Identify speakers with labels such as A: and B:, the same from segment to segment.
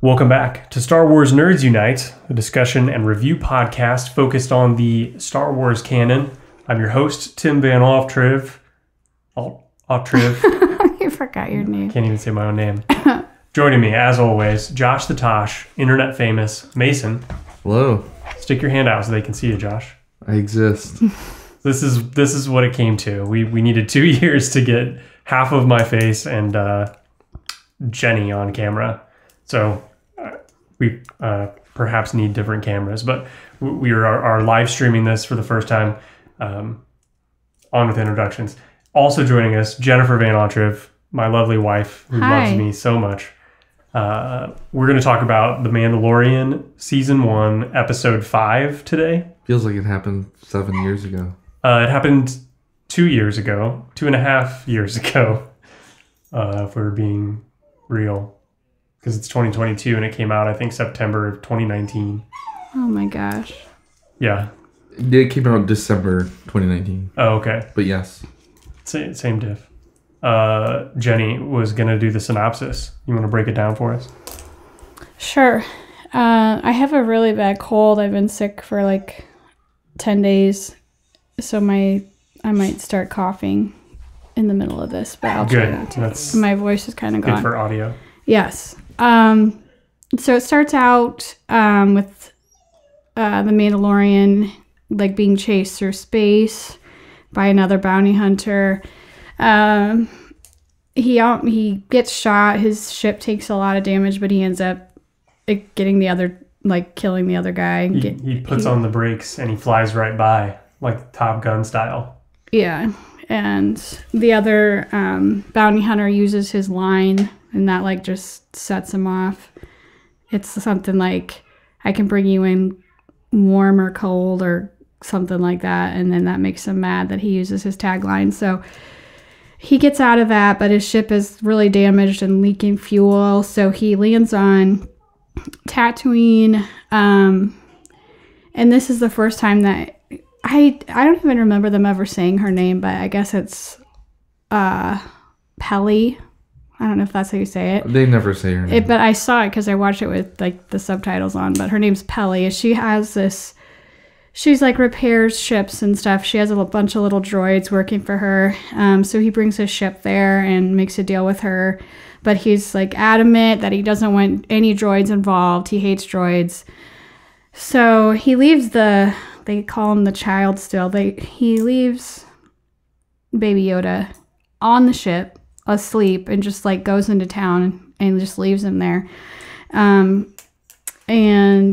A: Welcome back to Star Wars Nerds Unite, a discussion and review podcast focused on the Star Wars canon. I'm your host, Tim Van Oftriv.
B: You forgot your name.
A: Can't even say my own name. Joining me, as always, Josh the Tosh, internet famous, Mason.
C: Hello.
A: Stick your hand out so they can see you, Josh.
C: I exist.
A: This is what it came to. We needed 2 years to get half of my face and Jenny on camera. So we perhaps need different cameras, but we are live streaming this for the first time. On with introductions. Also joining us, Jennifer Van Ontriv, my lovely wife who loves me so much. We're going to talk about The Mandalorian Season 1, Episode 5 today.
C: Feels like it happened 7 years ago.
A: It happened 2 years ago, 2.5 years ago, if we're being real. Because it's 2022 and it came out, I think, September of 2019.
B: Oh my gosh.
A: Yeah.
C: It came out December 2019.
A: Oh, okay.
C: But yes.
A: Same diff. Jenny was going to do the synopsis. You want to break it down for us?
B: Sure. I have a really bad cold. I've been sick for like 10 days. So I might start coughing in the middle of this, but I'll try not to. My voice is kind of gone.
A: Good for audio.
B: Yes. So it starts out with the Mandalorian like being chased through space by another bounty hunter. He gets shot. His ship takes a lot of damage, but he ends up killing the other guy.
A: He puts on the brakes and he flies right by, like Top Gun style.
B: Yeah. And the other bounty hunter uses his line, and that like just sets him off. It's something like, I can bring you in warm or cold or something like that. And then that makes him mad that he uses his tagline. So he gets out of that, but his ship is really damaged and leaking fuel. So he lands on Tatooine. And this is the first time that I don't even remember them ever saying her name, but I guess it's Pelly. I don't know if that's how you say it.
C: They never say her name.
B: But I saw it because I watched it with like the subtitles on. But her name's Pelly. She has this. She's like repairs ships and stuff. She has a bunch of little droids working for her. So he brings his ship there and makes a deal with her. But he's like adamant that he doesn't want any droids involved. He hates droids. So he leaves they call him the child still. He leaves Baby Yoda on the ship, asleep, and just like goes into town and just leaves him there. And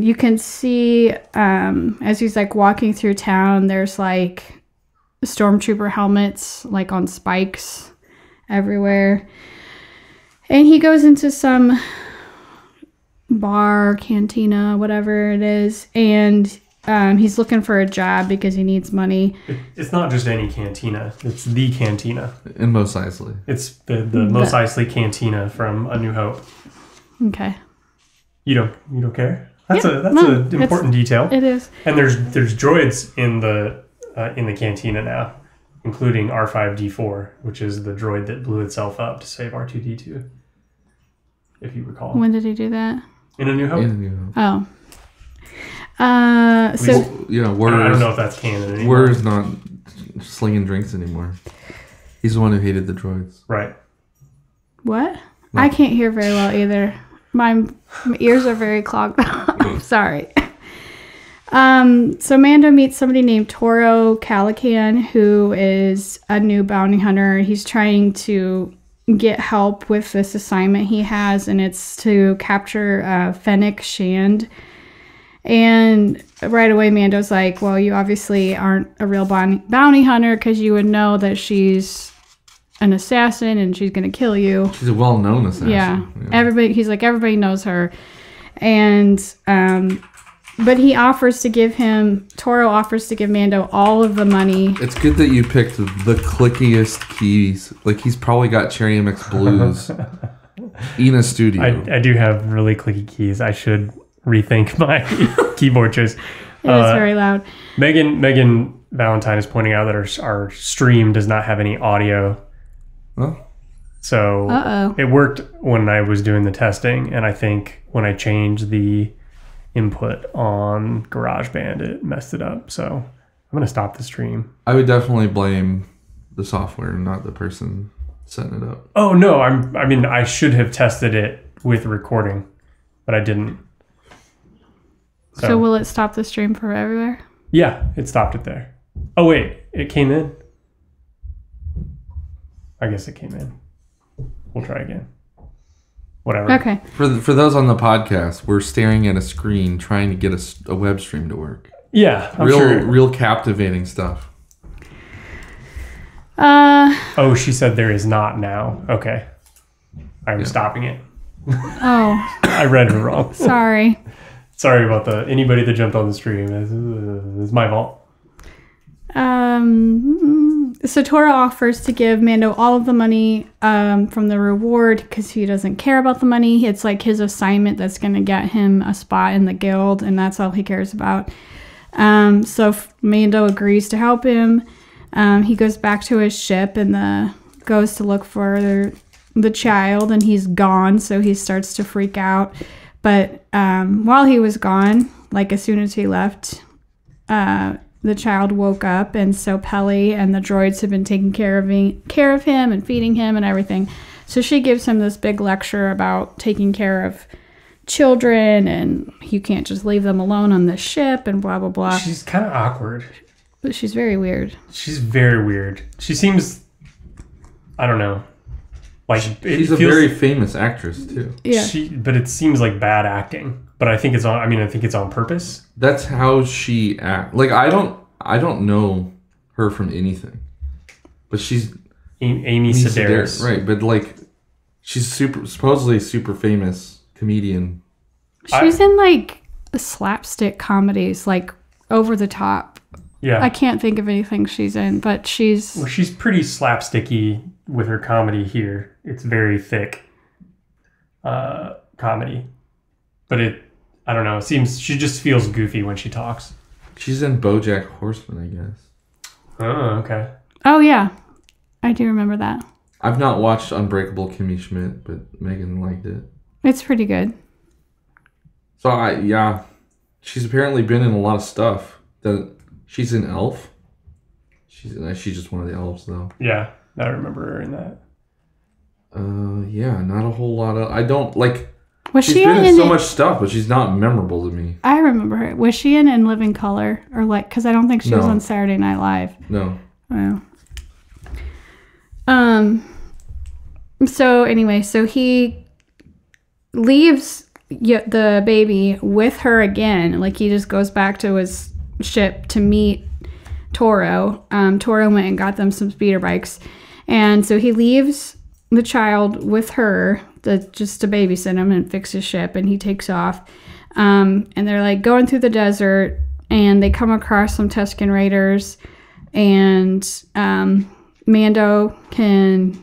B: you can see as he's like walking through town, there's like stormtrooper helmets like on spikes everywhere. And he goes into some bar, cantina, whatever it is, and he's looking for a job because he needs money.
A: It's not just any cantina. It's the cantina.
C: And Mos Eisley.
A: It's the Mos Eisley cantina from A New Hope.
B: Okay.
A: You don't care? That's an important detail.
B: It is.
A: And there's droids in the cantina now, including R5-D4, which is the droid that blew itself up to save R2-D2. If you recall.
B: When did he do that?
A: In A New Hope.
B: Oh.
C: I don't
A: know if that's canon anymore.
C: Wur's not slinging drinks anymore. He's the one who hated the droids.
A: Right.
B: What? No. I can't hear very well either. My ears are very clogged up. Sorry. So Mando meets somebody named Toro Calican, who is a new bounty hunter. He's trying to get help with this assignment he has, and it's to capture Fennec Shand. And right away, Mando's like, well, you obviously aren't a real bounty hunter because you would know that she's an assassin and she's going to kill you.
C: She's a well-known assassin.
B: Yeah. Everybody knows her. And, but Toro offers to give Mando all of the money.
C: It's good that you picked the clickiest keys. Like, he's probably got Cherry MX Blues in a studio.
A: I do have really clicky keys. I should rethink my keyboard choice.
B: It is very loud.
A: Megan Valentine is pointing out that our stream does not have any audio.
C: Well,
A: So it worked when I was doing the testing, and I think when I changed the input on GarageBand, it messed it up. So I'm going to stop the stream.
C: I would definitely blame the software, not the person setting it up.
A: Oh, no. I should have tested it with recording, but I didn't.
B: So will it stop the stream for everywhere?
A: Yeah, it stopped it there. Oh, wait. It came in? I guess it came in. We'll try again. Whatever.
B: Okay.
C: For those on the podcast, we're staring at a screen trying to get a web stream to work.
A: Yeah, I'm
C: real captivating stuff.
A: Oh, she said there is not now. Okay. I'm stopping it.
B: Oh.
A: I read her wrong.
B: Sorry.
A: Sorry about anybody that jumped on the stream. It's my fault.
B: So Toro offers to give Mando all of the money from the reward because he doesn't care about the money. It's like his assignment that's going to get him a spot in the guild, and that's all he cares about. So Mando agrees to help him. He goes back to his ship and goes to look for the child, and he's gone, so he starts to freak out. But while he was gone, like as soon as he left, the child woke up, and so Peli and the droids have been taking care of him and feeding him and everything. So she gives him this big lecture about taking care of children, and you can't just leave them alone on the ship, and blah, blah, blah.
A: She's kind of awkward.
B: But she's very weird.
A: She's very weird. She seems, I don't know. Like
C: she's a very famous actress too.
B: Yeah.
A: But it seems like bad acting. But I think it's on. I think it's on purpose.
C: That's how she act. Like I don't know her from anything, but she's
A: Amy Sedaris,
C: right? But like, she's supposedly super famous comedian.
B: She's in like slapstick comedies, like over the top.
A: Yeah.
B: I can't think of anything she's in, but she's
A: pretty slapsticky with her comedy here. It's very thick comedy. But I don't know, she just feels goofy when she talks.
C: She's in BoJack Horseman, I guess.
A: Oh, okay.
B: Oh, yeah. I do remember that.
C: I've not watched Unbreakable Kimmy Schmidt, but Megan liked it.
B: It's pretty good.
C: So, she's apparently been in a lot of stuff. She's in Elf. She's just one of the elves, though.
A: Yeah, I remember her in that.
C: Not a whole lot of... I don't, like...
B: She's
C: been in so much stuff, but she's not memorable to me.
B: I remember her. Was she in Living Color? Or like... Because I don't think she was on Saturday Night Live.
C: No.
B: Oh. So, anyway, so he leaves the baby with her again. Like, he just goes back to his ship to meet Toro. Toro went and got them some speeder bikes. And so he leaves the child with her just to babysit him and fix his ship, and he takes off. And they're like going through the desert, and they come across some Tusken Raiders, and Mando can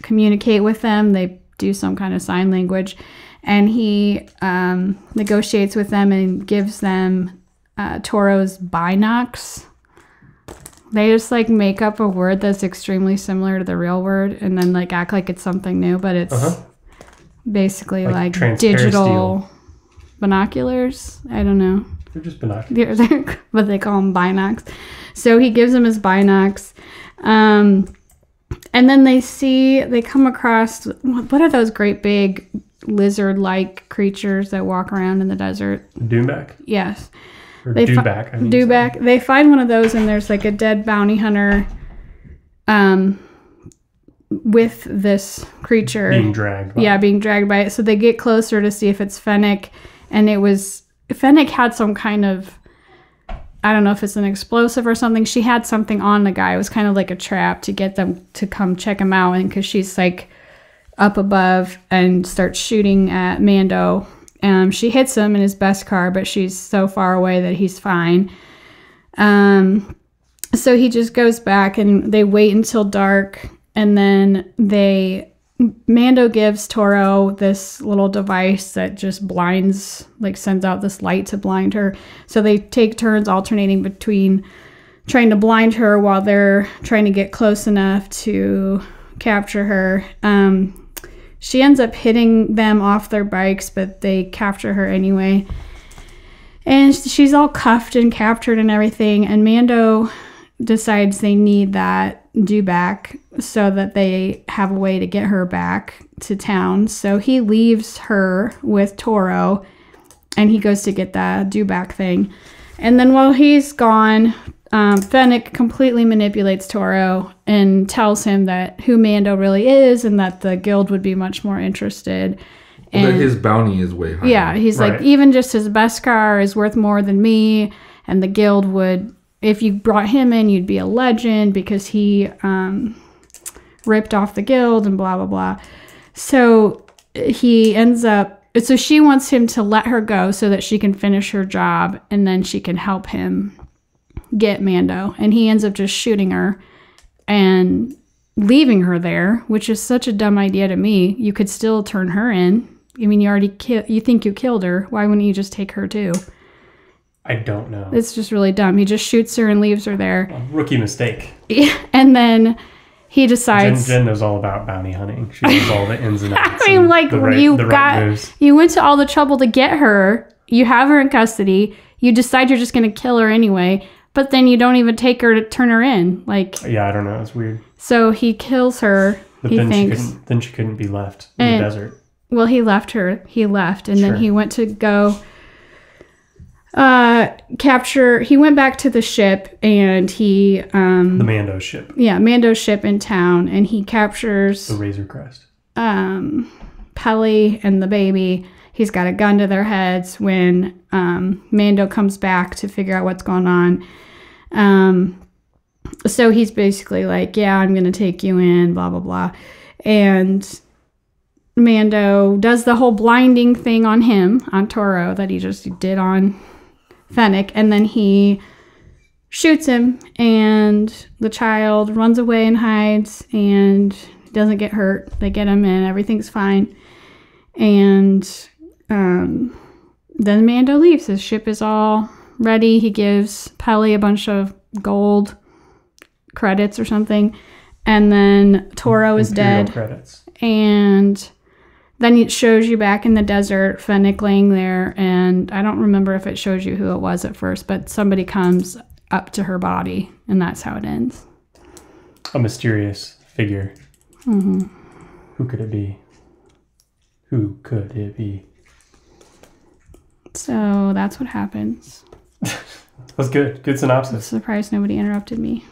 B: communicate with them. They do some kind of sign language, and he negotiates with them and gives them Toro's binocs. They just like make up a word that's extremely similar to the real word and then like act like it's something new, but it's basically like digital binoculars. I don't know.
A: They're just binoculars.
B: But they call them binocs. So he gives them his binocs. And then they come across, what are those great big lizard-like creatures that walk around in the desert?
A: Doomback?
B: Yes.
A: Or Dewback.
B: Dewback. They find one of those, and there's like a dead bounty hunter with this creature.
A: Being dragged by
B: it. Being dragged by it. So they get closer to see if it's Fennec, and Fennec had some kind of, I don't know if it's an explosive or something. She had something on the guy. It was kind of like a trap to get them to come check him out, and because she's like up above and starts shooting at Mando. She hits him in his best car, but she's so far away that he's fine. So he just goes back, and they wait until dark, and then Mando gives Toro this little device that just blinds, like sends out this light to blind her. So they take turns alternating between trying to blind her while they're trying to get close enough to capture her. She ends up hitting them off their bikes, but they capture her anyway. And she's all cuffed and captured and everything. And Mando decides they need that dewback so that they have a way to get her back to town. So he leaves her with Toro and he goes to get that dewback thing. And then while he's gone, Fennec completely manipulates Toro and tells him that who Mando really is and that the guild would be much more interested.
C: Well, that his bounty is way higher.
B: Yeah, he's like, even just his Beskar is worth more than me, and the guild would, if you brought him in, you'd be a legend because he ripped off the guild and blah, blah, blah. So he ends up, so she wants him to let her go so that she can finish her job and then she can help him get Mando. And he ends up just shooting her and leaving her there, which is such a dumb idea to me. You could still turn her in. I mean, you already you think you killed her. Why wouldn't you just take her too?
A: I don't know.
B: It's just really dumb. He just shoots her and leaves her there.
A: Rookie mistake.
B: And then he decides.
A: Jen knows all about bounty hunting. She knows all the ins and outs.
B: I mean, like, you went to all the trouble to get her. You have her in custody. You decide you're just going to kill her anyway. But then you don't even take her to turn her in. Like,
A: yeah, I don't know. It's weird.
B: So he kills her.
A: But
B: he
A: then
B: thinks.
A: she couldn't be left in the desert.
B: Well, he left her. He left. And then he went to go capture. He went back to the ship and he. The
A: Mando ship.
B: Yeah, Mando's ship in town. And he captures.
A: The Razor Crest.
B: Peli and the baby. He's got a gun to their heads when Mando comes back to figure out what's going on. So he's basically like, yeah, I'm going to take you in, blah, blah, blah. And Mando does the whole blinding thing on him, on Toro, that he just did on Fennec. And then he shoots him, and the child runs away and hides and doesn't get hurt. They get him in. Everything's fine. And then Mando leaves. His ship is all ready. He gives Peli a bunch of gold credits or something. And then Toro is dead.
A: Credits.
B: And then it shows you back in the desert, Fennec laying there. And I don't remember if it shows you who it was at first, but somebody comes up to her body. And that's how it ends.
A: A mysterious figure.
B: Mm-hmm.
A: Who could it be? Who could it be?
B: So that's what happens.
A: That's good. Good synopsis.
B: I'm surprised nobody interrupted me.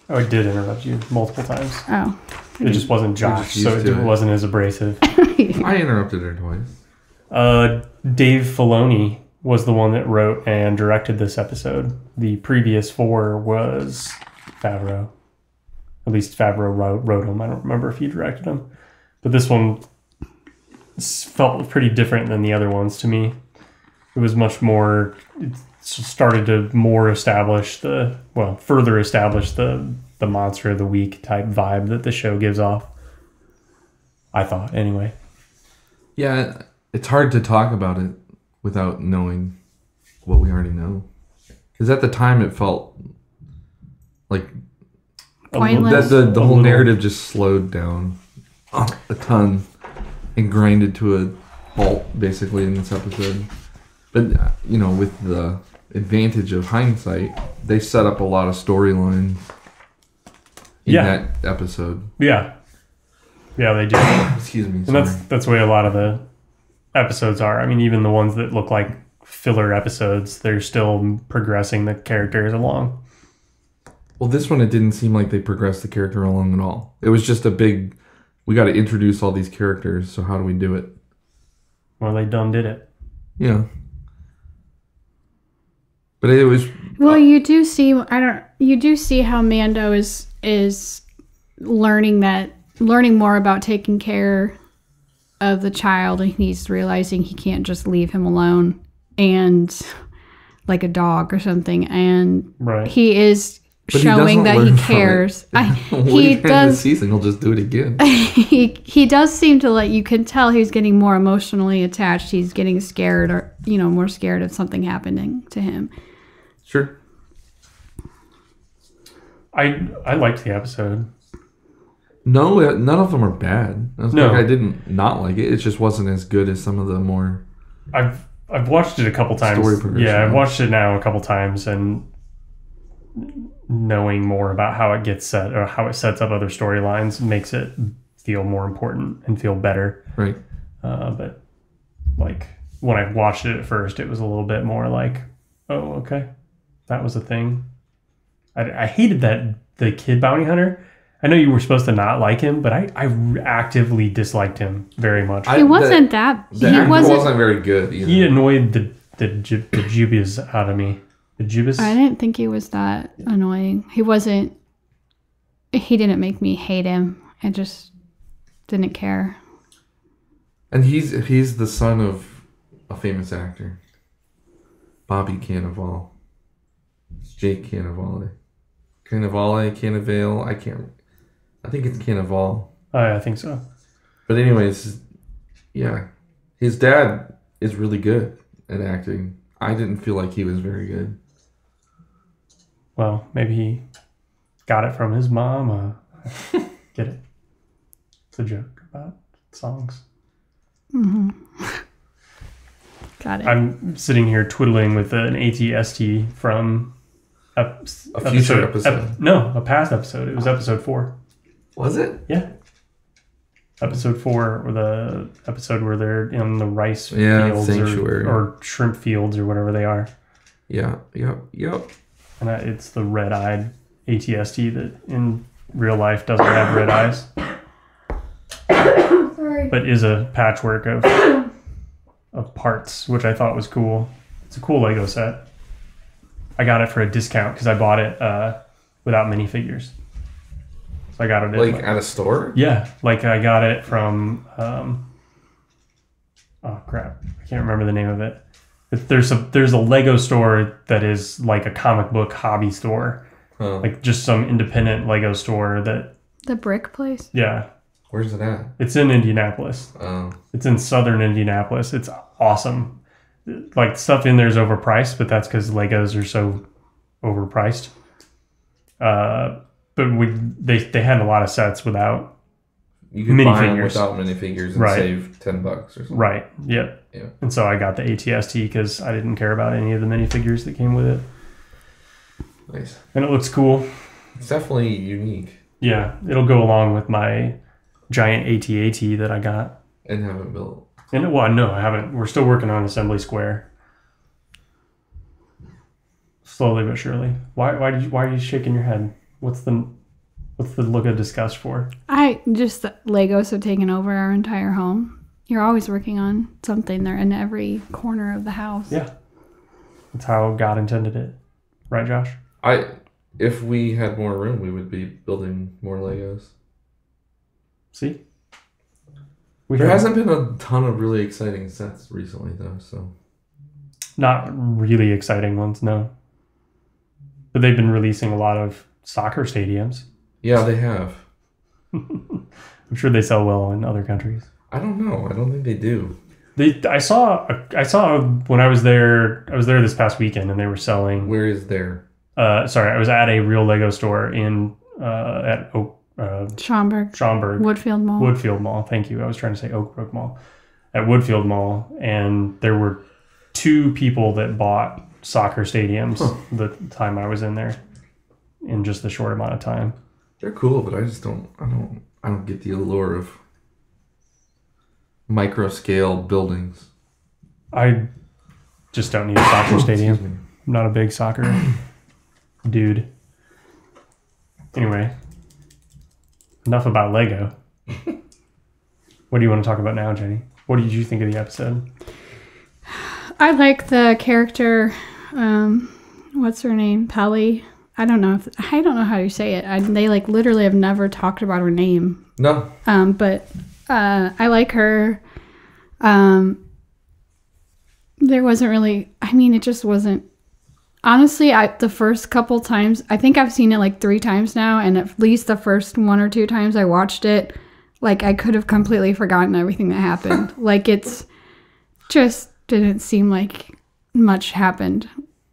A: Oh, I did interrupt you multiple times.
B: Oh.
A: It just wasn't Josh, so it wasn't as abrasive.
C: I interrupted her twice.
A: Dave Filoni was the one that wrote and directed this episode. The previous 4 was Favreau. At least Favreau wrote them. I don't remember if he directed them. But this one felt pretty different than the other ones to me. It was much more... It started to further establish the monster of the week type vibe that the show gives off. I thought, anyway.
C: Yeah, it's hard to talk about it without knowing what we already know. Because at the time it felt like
B: pointless.
C: The whole narrative just slowed down a ton and grinded to a halt basically in this episode. But, with the advantage of hindsight, they set up a lot of storylines in that episode.
A: Yeah. Yeah, they do.
C: Excuse me.
A: Sorry. And that's the way a lot of the episodes are. I mean, even the ones that look like filler episodes, they're still progressing the characters along.
C: Well, this one, it didn't seem like they progressed the character along at all. It was just a big, we got to introduce all these characters, so how do we do it?
A: Well, they done did it.
C: Yeah. But it was...
B: Well, you do see how Mando is learning more about taking care of the child, and he's realizing he can't just leave him alone and like a dog or something. And he is showing that he cares. He does.
C: The season, he'll just do it again.
B: He does seem to you can tell he's getting more emotionally attached. He's getting scared, or more scared of something happening to him.
C: Sure.
A: I liked the episode.
C: No, none of them are bad. It's
A: No.
C: like I didn't not like it. It just wasn't as good as some of the more.
A: I've watched it a couple times.
C: Story progression.
A: Yeah, I've watched it now a couple times, and knowing more about how it gets set or how it sets up other storylines makes it feel more important and feel better.
C: Right.
A: But like when I watched it at first, it was a little bit more like, oh, okay, that was a thing. I hated that the kid bounty hunter. I know you were supposed to not like him, but I actively disliked him very much.
B: He wasn't that.
C: The
B: He
C: actor
B: wasn't.
C: wasn't very good either.
A: He annoyed the jubias out of me. The jubas?
B: I didn't think he was that annoying. He wasn't. He didn't make me hate him. I just didn't care.
C: And he's the son of a famous actor, Bobby Cannavale. It's Jake Cannavale. Cannavale. I think it's Cannavale.
A: I think so.
C: But anyways, yeah, his dad is really good at acting. I didn't feel like he was very good.
A: Well, maybe he got it from his mom. Get it? It's a joke about songs.
B: Mm-hmm. Got it.
A: I'm sitting here twiddling with an ATST from
C: A future episode.
A: A past episode. It was episode 4.
C: Was it?
A: Yeah. Episode 4, or the episode where they're in the rice fields
C: sanctuary.
A: or shrimp fields or whatever they are.
C: Yeah. Yep.
A: And it's the red-eyed ATST that in real life doesn't have red eyes.
B: Sorry.
A: But is a patchwork of parts, which I thought was cool. It's a cool Lego set. I got it for a discount because I bought it without minifigures. So I got it
C: at a store?
A: Yeah, like I got it from oh crap, I can't remember the name of it. There's a Lego store that is like a comic book hobby store.
C: Oh.
A: Like just some independent Lego store that.
B: The brick place?
A: Yeah.
C: Where's it at?
A: It's in Indianapolis.
C: Oh.
A: It's in southern Indianapolis. It's awesome. Like stuff in there is overpriced, but that's because Legos are so overpriced. But they had a lot of sets without.
C: You could buy them
A: minifigures.
C: without minifigures and
A: Right.
C: save $10 or something.
A: Right. Yep.
C: Yeah.
A: And so I got the ATST because I didn't care about any of the minifigures that came with it.
C: Nice.
A: And it looks cool.
C: It's definitely unique.
A: Yeah, it'll go along with my giant AT-AT that I got.
C: And haven't built.
A: And well, no, I haven't. We're still working on Assembly Square. Slowly but surely. Why are you shaking your head? What's the look of disgust for?
B: The Legos have taken over our entire home. You're always working on something. They're in every corner of the house.
A: Yeah. That's how God intended it. Right, Josh?
C: If we had more room, we would be building more Legos.
A: See?
C: There hasn't been a ton of really exciting sets recently, though, so.
A: Not really exciting ones, no. But they've been releasing a lot of soccer stadiums.
C: Yeah, they have.
A: I'm sure they sell well in other countries.
C: I don't know. I don't think they do.
A: I saw when I was there this past weekend, and they were selling.
C: Where is there?
A: Sorry, I was at a real Lego store at
B: Schaumburg. Woodfield Mall.
A: Woodfield Mall. Thank you. I was trying to say Oak Brook Mall. At Woodfield Mall, and there were 2 people that bought soccer stadiums the time I was in there, in just a short amount of time.
C: They're cool, but I don't get the allure of micro scale buildings.
A: I just don't need a soccer stadium. I'm not a big soccer dude. Anyway, enough about Lego. What do you want to talk about now, Jenny? What did you think of the episode?
B: I like the character. What's her name? Pelly. I don't know how you say it. They like literally have never talked about her name.
C: No.
B: But I like her. There wasn't really. I mean, it just wasn't. Honestly, the first couple times, I think I've seen it like 3 times now, and at least the first 1 or 2 times I watched it, like I could have completely forgotten everything that happened. Like it's just didn't seem like much happened.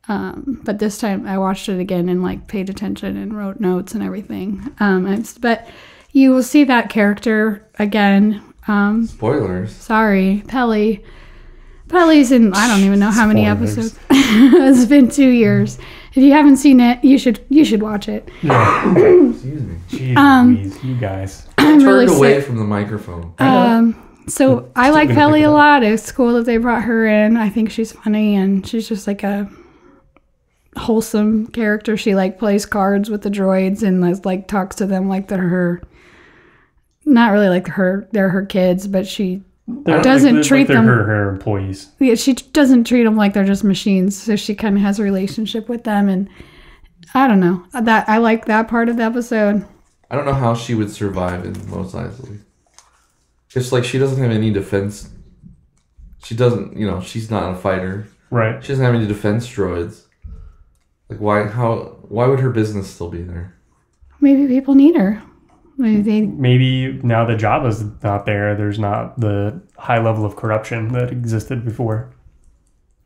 B: But this time I watched it again and like paid attention and wrote notes and everything. But You will see that character again.
C: Spoilers.
B: Sorry, Pelly. Pelly's in I don't even know how many
A: Spoilers.
B: episodes. It's been 2 years. If you haven't seen it, you should watch it.
C: Excuse me.
A: Jeez Louise, you guys.
B: I'm
C: Turned
B: really
C: away
B: sick.
C: from the microphone.
B: So I like
A: gonna
B: Pelly
A: pick it
B: a
A: up.
B: lot. It's cool that they brought her in. I think she's funny and she's just like a wholesome character. She like plays cards with the droids and like talks to them like they're her. Not really like they're her kids, but she doesn't treat
A: they're
B: them.
A: her employees.
B: Yeah, she doesn't treat them like they're just machines. So she kind of has a relationship with them, and I don't know that I like that part of the episode.
C: I don't know how she would survive in Mos Eisley. It's like she doesn't have any defense. She doesn't, she's not a fighter.
A: Right.
C: She doesn't have any defense droids. Like why would her business still be there?
B: Maybe people need her.
A: Maybe now that Jabba's not there, there's not the high level of corruption that existed before.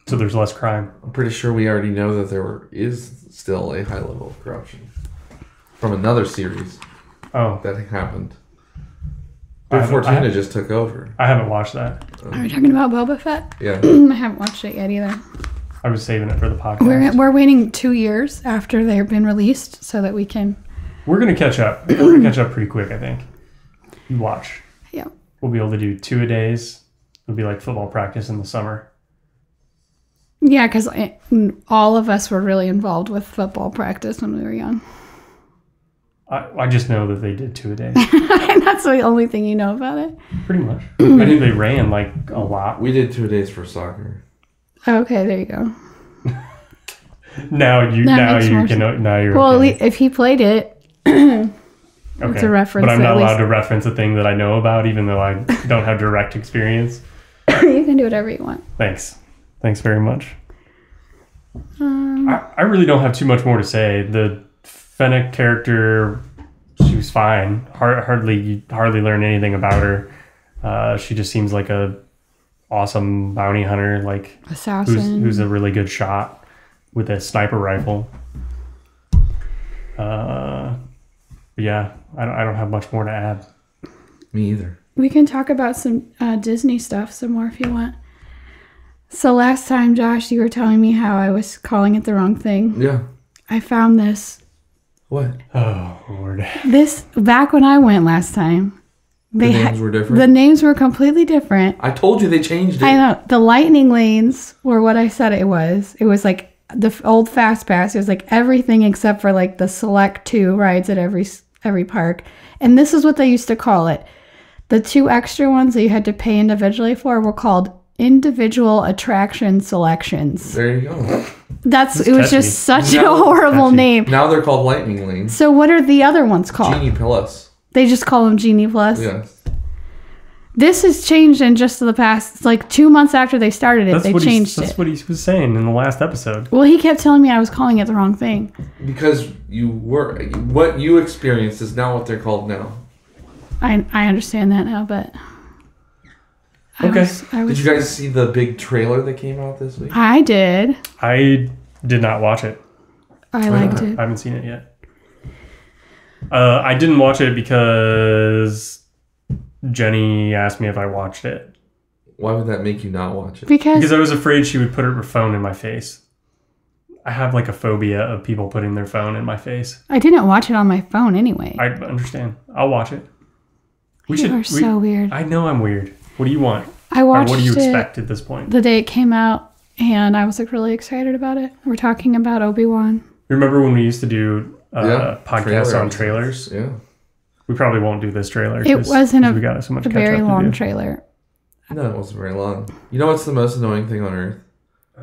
A: So there's less crime.
C: I'm pretty sure we already know that is still a high level of corruption from another series that happened. Fortuna just took over.
A: I haven't watched that.
B: Are we talking about Boba Fett?
C: Yeah.
B: I haven't watched it yet either.
A: I was saving it for the podcast.
B: We're waiting 2 years after they've been released so that we can.
A: We're going to catch up. We're going to catch up pretty quick, I think. You watch.
B: Yeah.
A: We'll be able to do 2 a days. It'll be like football practice in the summer.
B: Yeah, because all of us were really involved with football practice when we were young.
A: I just know that they did 2 a day.
B: And that's the only thing you know about it?
A: Pretty much. I think they ran like a lot.
C: We did 2 days for soccer.
B: Okay, there you go.
A: Now you're
B: Well,
A: okay.
B: if he played it,
A: Okay.
B: it's a reference.
A: But I'm not
B: at
A: allowed
B: least.
A: to reference a thing that I know about, even though I don't have direct experience.
B: You can do whatever you want.
A: Thanks very much. I really don't have too much more to say. The Fennec character, she was fine. Hardly learn anything about her. She just seems like a awesome bounty hunter, like
B: Assassin.
A: who's a really good shot with a sniper rifle. Yeah, I don't have much more to add.
C: Me either.
B: We can talk about some Disney stuff some more if you want. So last time, Josh, you were telling me how I was calling it the wrong thing.
C: Yeah.
B: I found this.
C: What?
A: Oh, Lord.
B: This, back when I went last time,
C: The names were different?
B: The names were completely different.
C: I told you they changed it.
B: I know. The lightning lanes were what I said it was. It was like the old Fast Pass. It was like everything except for like the select 2 rides at every park. And this is what they used to call it. The 2 extra ones that you had to pay individually for were called individual attraction selections.
C: There you go.
B: It was just such a horrible name.
C: Now they're called lightning lanes.
B: So what are the other ones called?
C: Genie Plus.
B: They just call them Genie Plus?
C: Yes.
B: This has changed in just the past, like 2 months after they started it, they changed it.
A: That's what he was saying in the last episode.
B: Well, he kept telling me I was calling it the wrong thing.
C: Because what you experienced is not what they're called now.
B: I understand that now, but...
A: Okay.
C: Did you guys see the big trailer that came out this week?
B: I did.
A: I did not watch it.
B: I liked it.
A: I haven't seen it yet. I didn't watch it because Jenny asked me if I watched it.
C: Why would that make you not watch it?
B: Because
A: I was afraid she would put her phone in my face. I have like a phobia of people putting their phone in my face.
B: I didn't watch it on my phone anyway.
A: I understand. I'll watch it.
B: You are so weird.
A: I know I'm weird. What do you want?
B: I watched
A: or what do you
B: it
A: expect at this point?
B: the day it came out, and I was like really excited about it. We're talking about Obi-Wan.
A: Remember when we used to do podcasts on
C: trailers?
A: trailers?
C: Yeah.
A: We probably won't do this trailer.
B: It wasn't
A: we got so much
B: a
A: catch
B: very
A: up to
B: long
A: do.
B: trailer.
C: No, it wasn't very long. You know what's the most annoying thing on earth?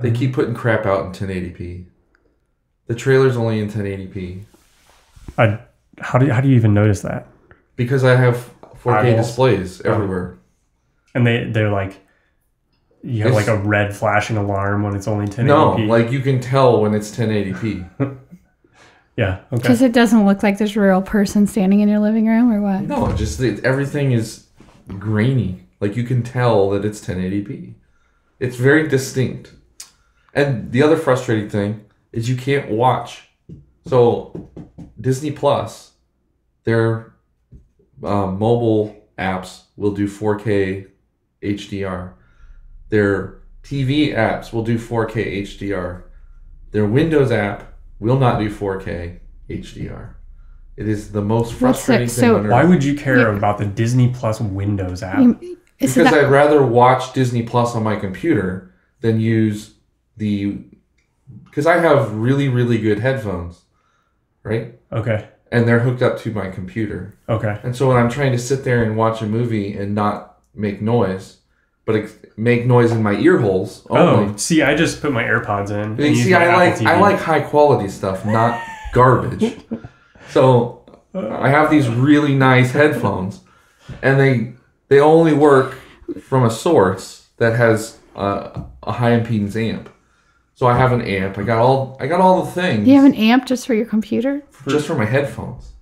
C: They keep putting crap out in 1080p. The trailer's only in 1080p.
A: How do you even notice that?
C: Because I have 4K
A: Eyeballs.
C: displays everywhere.
A: And they're like, you have like a red flashing alarm when it's only 1080p.
C: No, like you can tell when it's 1080p.
A: Yeah, okay.
B: Because it doesn't look like there's a real person standing in your living room or what?
C: No, just everything is grainy. Like you can tell that it's 1080p. It's very distinct. And the other frustrating thing is you can't watch. So Disney Plus, their mobile apps will do 4K HDR. Their TV apps will do 4K HDR. Their Windows app will not do 4K HDR. It is the most frustrating thing on earth.
A: Why would you care about the Disney Plus Windows app?
C: Because I'd rather watch Disney Plus on my computer than use because I have really, really good headphones, right?
A: Okay.
C: And they're hooked up to my computer.
A: Okay.
C: And so when I'm trying to sit there and watch a movie and not make noise, but make noise in my ear holes only.
A: Oh, see, I just put my AirPods in.
C: See, I like high quality stuff, not garbage. So I have these really nice headphones, and they only work from a source that has a high impedance amp. So I have an amp. I got all the things.
B: You have an amp just for your computer?
C: Just for my headphones.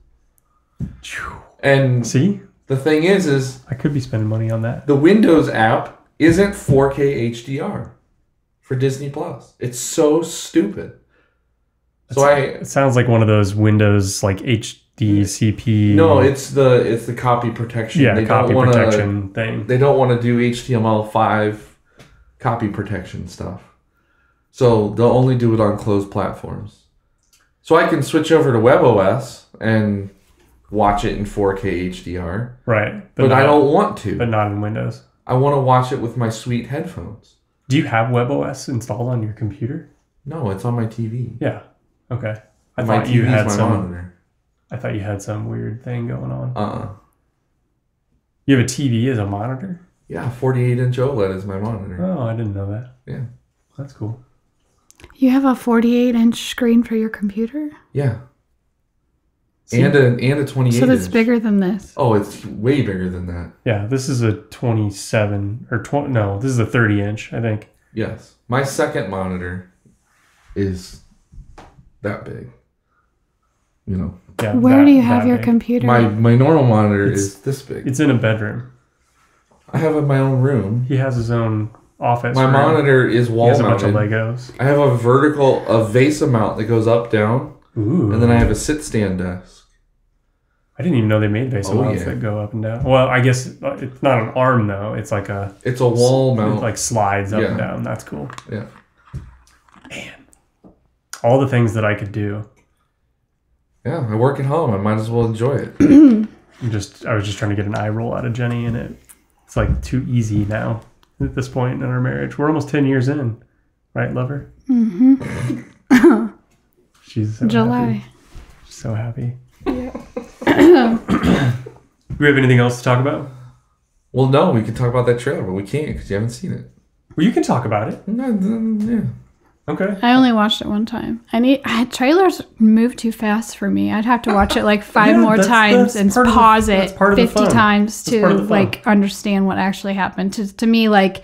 C: And
A: see,
C: the thing is
A: I could be spending money on that.
C: The Windows app isn't 4K HDR for Disney Plus. It's so stupid. It
A: sounds like one of those Windows like HDCP.
C: No, it's the copy protection.
A: Yeah, protection thing.
C: They don't want to do HTML5 copy protection stuff. So they'll only do it on closed platforms. So I can switch over to WebOS and watch it in 4K HDR.
A: Right.
C: But I don't want to.
A: But not in Windows.
C: I want to watch it with my sweet headphones.
A: Do you have WebOS installed on your computer?
C: No, it's on my TV.
A: Yeah. Okay. I
C: my
A: thought you had
C: my
A: some
C: monitor.
A: I thought you had some weird thing going on.
C: You
A: have a TV as a monitor?
C: Yeah, 48-inch OLED is my monitor.
A: Oh, I didn't know that.
C: Yeah.
A: That's cool.
B: You have a 48-inch screen for your computer?
C: Yeah. And a 28-inch.
B: So that's bigger than this.
C: Oh, it's way bigger than that.
A: Yeah, this is a 27 or 20. No, this is a 30-inch, I think.
C: Yes. My second monitor is that big. You know.
A: Yeah,
B: Where do you have your computer?
C: My normal monitor is this big.
A: It's in a bedroom.
C: I have my own room.
A: He has his own office.
C: My monitor is wall mounted.
A: He has a bunch of Legos.
C: I have a VESA mount that goes up, down.
A: Ooh.
C: And then I have a sit-stand desk.
A: I didn't even know they made VESA mounts that go up and down. Well, I guess it's not an arm though. It's like
C: it's a wall mount.
A: It like slides up and down. That's cool.
C: Yeah.
A: Man, all the things that I could do.
C: Yeah, I work at home. I might as well enjoy it.
A: I was just trying to get an eye roll out of Jenny, and it's like too easy now at this point in our marriage. We're almost 10 years in, right, lover?
B: Mm-hmm.
A: She's so
B: July.
A: Happy. She's so happy.
B: Yeah.
A: Do we have anything else to talk about?
C: Well, no, we can talk about that trailer, but we can't because you haven't seen it.
A: Well, you can talk about it.
C: Yeah.
A: Okay.
B: I only watched it one time. Trailers move too fast for me. I'd have to watch it like five more times and pause it 50 times to like understand what actually happened. To me, like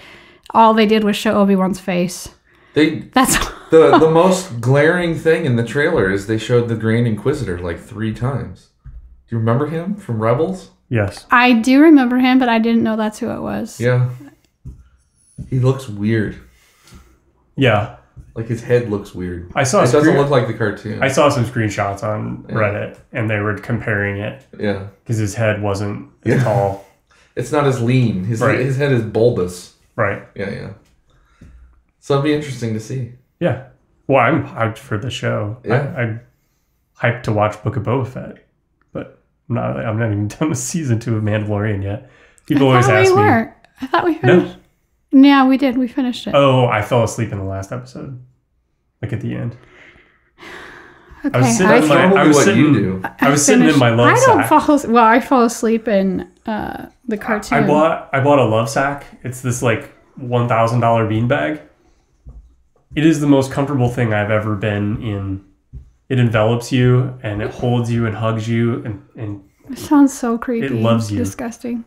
B: all they did was show Obi-Wan's face. That's
C: the most glaring thing in the trailer is they showed the Grand Inquisitor like 3 times. Do you remember him from Rebels?
A: Yes.
B: I do remember him, but I didn't know that's who it was.
C: Yeah. He looks weird.
A: Yeah.
C: Like his head looks weird.
A: It
C: doesn't look like the cartoon.
A: I saw some screenshots on Reddit, and they were comparing it.
C: Yeah.
A: Because his head wasn't as tall.
C: It's not as lean. His head is bulbous.
A: Right.
C: Yeah. So it'll be interesting to see.
A: Yeah. Well, I'm hyped for the show.
C: Yeah.
A: I'm hyped to watch Book of Boba Fett, but I'm not even done with season 2 of Mandalorian yet. People always ask me.
B: I thought we finished. No. Yeah, we did. We finished it.
A: Oh, I fell asleep in the last episode. Like at the end.
B: Okay.
A: I was sitting in my love sack.
B: I fall asleep in the cartoon.
A: I bought a love sack. It's this like $1,000 beanbag. It is the most comfortable thing I've ever been in. It envelops you and it holds you and hugs you and
B: it sounds so creepy.
A: It loves you.
B: Disgusting.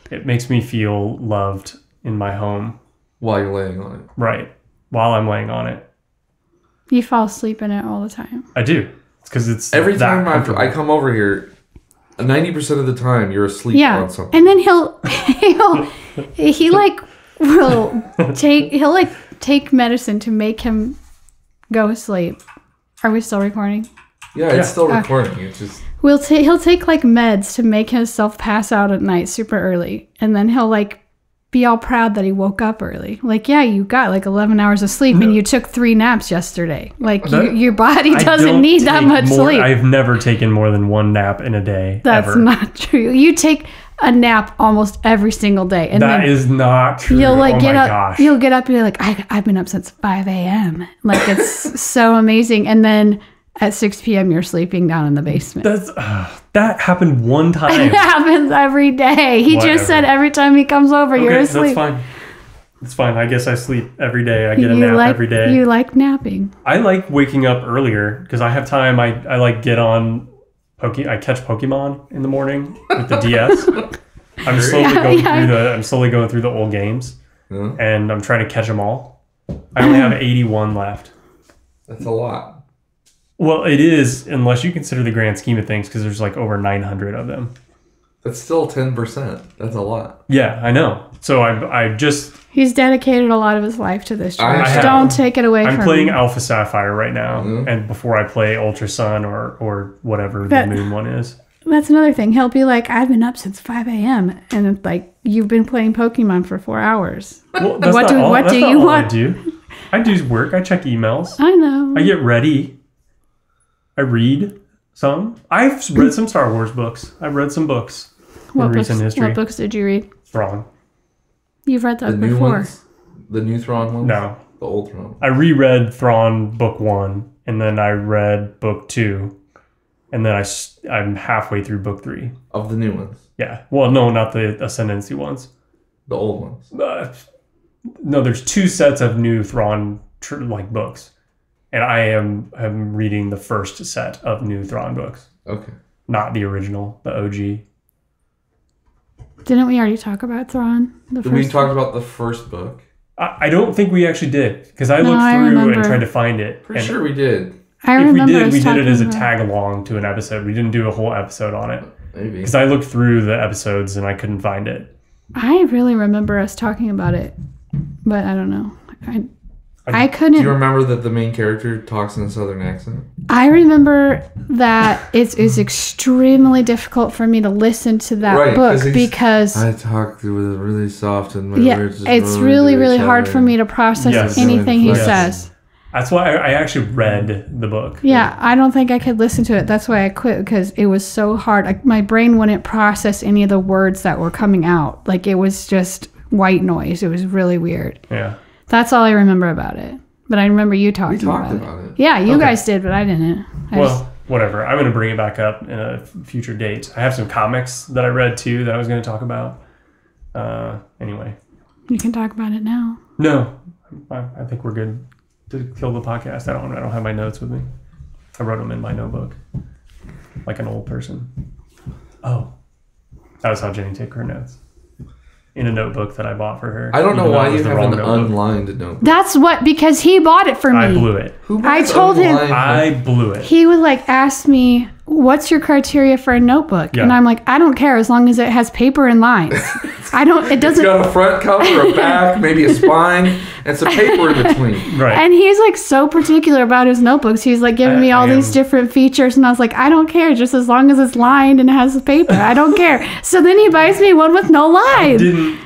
A: It makes me feel loved in my home.
C: While you're laying on it.
A: Right. While I'm laying on it.
B: You fall asleep in it all the time.
A: I do. It's because it's
C: every time I come over here, 90% of the time you're asleep on something.
B: And then he'll take medicine to make him go asleep. Are we still recording?
C: Yeah, it's still recording. It's just
B: he'll take like meds to make himself pass out at night super early, and then he'll like be all proud that he woke up early. Like, yeah, you got like 11 hours of sleep and you took 3 naps yesterday. Like, your body doesn't need that much sleep.
A: I've never taken more than 1 nap in a day.
B: That's not true. You take a nap almost every single day. And
A: that is not true.
B: You'll like
A: oh
B: get
A: my
B: up.
A: Gosh.
B: You'll get up and you're like, I've been up since 5 a.m. Like, it's so amazing. And then at 6 p.m. you're sleeping down in the basement.
A: That happened one time.
B: It happens every day. He just said every time he comes over, you're asleep.
A: That's fine. It's fine. I guess I sleep every day. I get a nap every day.
B: You like napping.
A: I like waking up earlier because I have time. I like get on I catch Pokemon in the morning with the DS. I'm slowly going through the old games, and I'm trying to catch them all. I only have 81 left.
C: That's a lot.
A: Well, it is, unless you consider the grand scheme of things, because there's like over 900 of them.
C: That's still 10%. That's a lot.
A: Yeah, I know. So I just...
B: He's dedicated a lot of his life to this challenge. Don't take it away from him.
A: I'm playing Alpha Sapphire right now, and before I play Ultra Sun or whatever the moon one is.
B: That's another thing. He'll be like, I've been up since 5 a.m. And it's like, you've been playing Pokemon for 4 hours.
A: Well, what do you want? I do work. I check emails.
B: I know.
A: I get ready. I read some. I've read some Star Wars books. I've read some books in recent history.
B: What books did you read?
A: Thrawn.
B: You've read that
C: the
B: before.
C: New ones? The new Thrawn ones?
A: No.
C: The old Thrawn.
A: I reread Thrawn book 1, and then I read book 2, and then I'm halfway through book 3.
C: Of the new ones?
A: Yeah. Well, no, not the Ascendancy ones.
C: The old ones?
A: No, there's 2 sets of new Thrawn books. And I am reading the first set of new Thrawn books. Okay. Not the original, the OG.
B: Didn't we already talk about Thrawn?
C: We talked about the first book.
A: I don't think we actually did, because I looked through and tried to find it.
C: Pretty sure we did.
A: If we did it as a tag along to an episode. We didn't do a whole episode on it. Maybe. Because I looked through the episodes and I couldn't find it.
B: I really remember us talking about it, but I don't know. I couldn't.
C: Do you remember that the main character talks in a southern accent?
B: I remember that it is extremely difficult for me to listen to that book because
C: I talk with really soft and
B: it's really hard for me to process anything he says.
A: That's why I actually read the book.
B: Yeah, I don't think I could listen to it. That's why I quit, because it was so hard. My brain wouldn't process any of the words that were coming out. Like, it was just white noise. It was really weird. Yeah. That's all I remember about it. But I remember you talking about it. Yeah, you guys did, but I didn't.
A: Whatever. I'm going to bring it back up in a future date. I have some comics that I read, too, that I was going to talk about. Anyway.
B: You can talk about it now.
A: No. I think we're good to kill the podcast. I don't have my notes with me. I wrote them in my notebook. Like an old person. Oh. That was how Jenny took her notes. In a notebook that I bought for her.
C: I don't know why you have an unlined notebook.
B: That's because he bought it for me.
A: I blew it.
B: I told him.
A: I blew it.
B: He would ask me, what's your criteria for a notebook? Yeah. And I'm like, I don't care as long as it has paper and lines. It doesn't. It's
C: got a front cover, a back, maybe a spine, and some paper in between.
A: Right.
B: And he's so particular about his notebooks. He's giving me all these different features, and I was like, I don't care, just as long as it's lined and has paper. I don't care. So then he buys me one with no lines.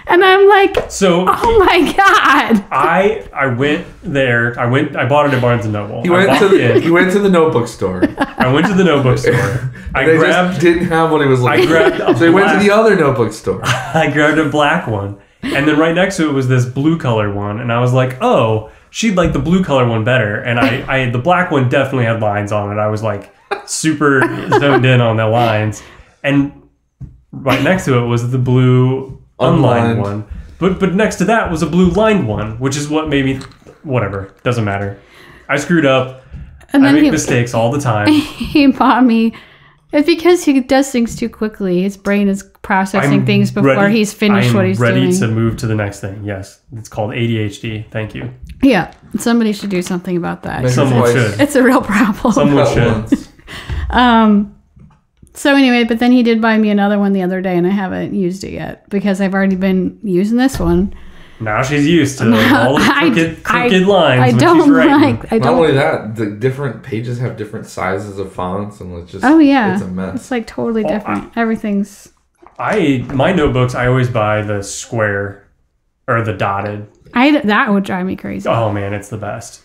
B: And I'm like, oh my God.
A: I went there. I bought it at Barnes & Noble.
C: He went to the notebook store.
A: I went to the notebook store.
C: Just didn't have what he was looking for. So he went to the other notebook store.
A: I grabbed a black one. And then right next to it was this blue color one. And I was like, oh, she'd like the blue color one better. And the black one definitely had lines on it. I was super zoned in on the lines. And right next to it was the blue unlined one. But next to that was a blue lined one, which is what maybe, whatever, doesn't matter. I screwed up. And I make mistakes all the time.
B: He bought me. It's because he does things too quickly. His brain is processing things before he's finished what he's doing.
A: I'm ready to move to the next thing. Yes. It's called ADHD. Thank you.
B: Yeah. Somebody should do something about that.
A: Someone should.
B: It's a real problem.
A: Someone should.
B: So anyway, but then he did buy me another one the other day, and I haven't used it yet because I've already been using this one.
A: Now she's used to all the crooked lines
B: I
A: when
B: don't
A: she's writing.
B: like. I
C: Not
B: don't.
C: only that, the different pages have different sizes of fonts, and it's just
B: Oh yeah,
C: it's a mess.
B: It's like totally different. Everything's.
A: My notebooks, I always buy the square or the dotted.
B: That would drive me crazy.
A: Oh man, it's the best.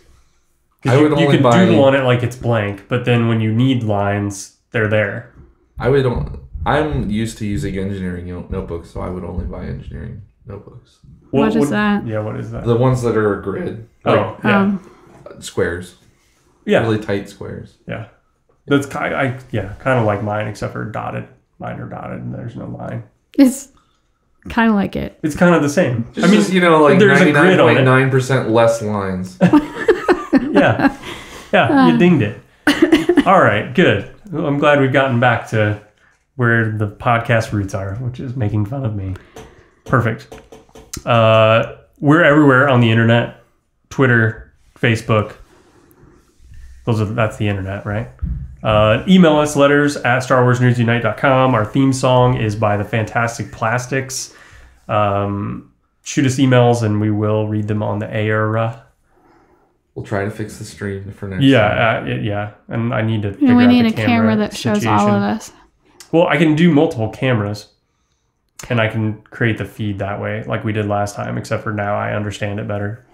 C: I would
A: you
C: only
A: can
C: buy.
A: doodle on it like it's blank, but then when you need lines, they're there.
C: I'm used to using engineering notebooks, so I would only buy engineering notebooks.
B: What is that?
A: Yeah, what is that?
C: The ones that are a grid.
A: Oh, yeah.
C: Squares.
A: Yeah.
C: Really tight squares.
A: Yeah. That's kind of like mine, except for dotted. Mine are dotted and there's no line.
B: It's kind of like it.
A: It's kind of the same.
C: Just, like
A: there's a grid on it.
C: 99.9% less lines.
A: Yeah. Yeah, you dinged it. All right, good. Well, I'm glad we've gotten back to where the podcast roots are, which is making fun of me. Perfect. We're everywhere on the internet. Twitter, Facebook. That's the internet, right? Email us letters at StarWarsNerdsUnite.com. Our theme song is by the Fantastic Plastics. Shoot us emails and we will read them on the air.
C: We'll try to fix the stream for next
A: time. Yeah. And I need to figure
B: we
A: out
B: need
A: the
B: a camera that shows all of us.
A: Well, I can do multiple cameras. And I can create the feed that way, like we did last time, except for now I understand it better.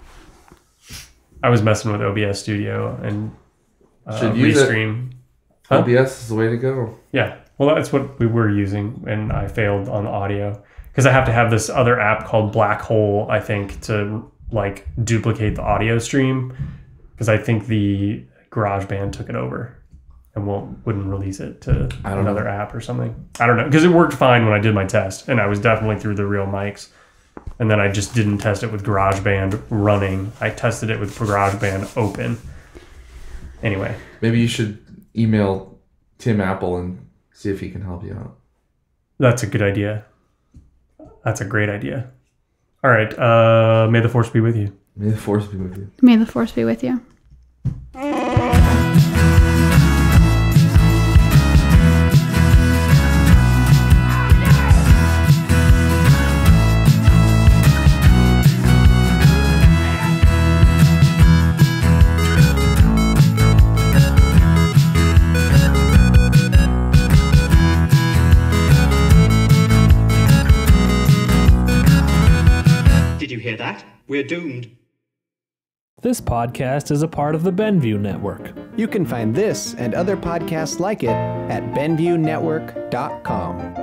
A: I was messing with OBS Studio and Restream.
C: Huh? OBS is the way to go.
A: Yeah. Well, that's what we were using, and I failed on the audio. Because I have to have this other app called Black Hole, I think, to like duplicate the audio stream. Because I think the GarageBand took it over. And wouldn't release it to another app or something. I don't know. Because it worked fine when I did my test. And I was definitely through the real mics. And then I just didn't test it with GarageBand running. I tested it with GarageBand open. Anyway.
C: Maybe you should email Tim Apple and see if he can help you out.
A: That's a good idea. That's a great idea. All right. May the Force be with you.
C: May the Force be with you.
B: May the Force be with you.
D: Hear that? We're doomed.
E: This podcast is a part of the Benview Network.
F: You can find this and other podcasts like it at BenviewNetwork.com.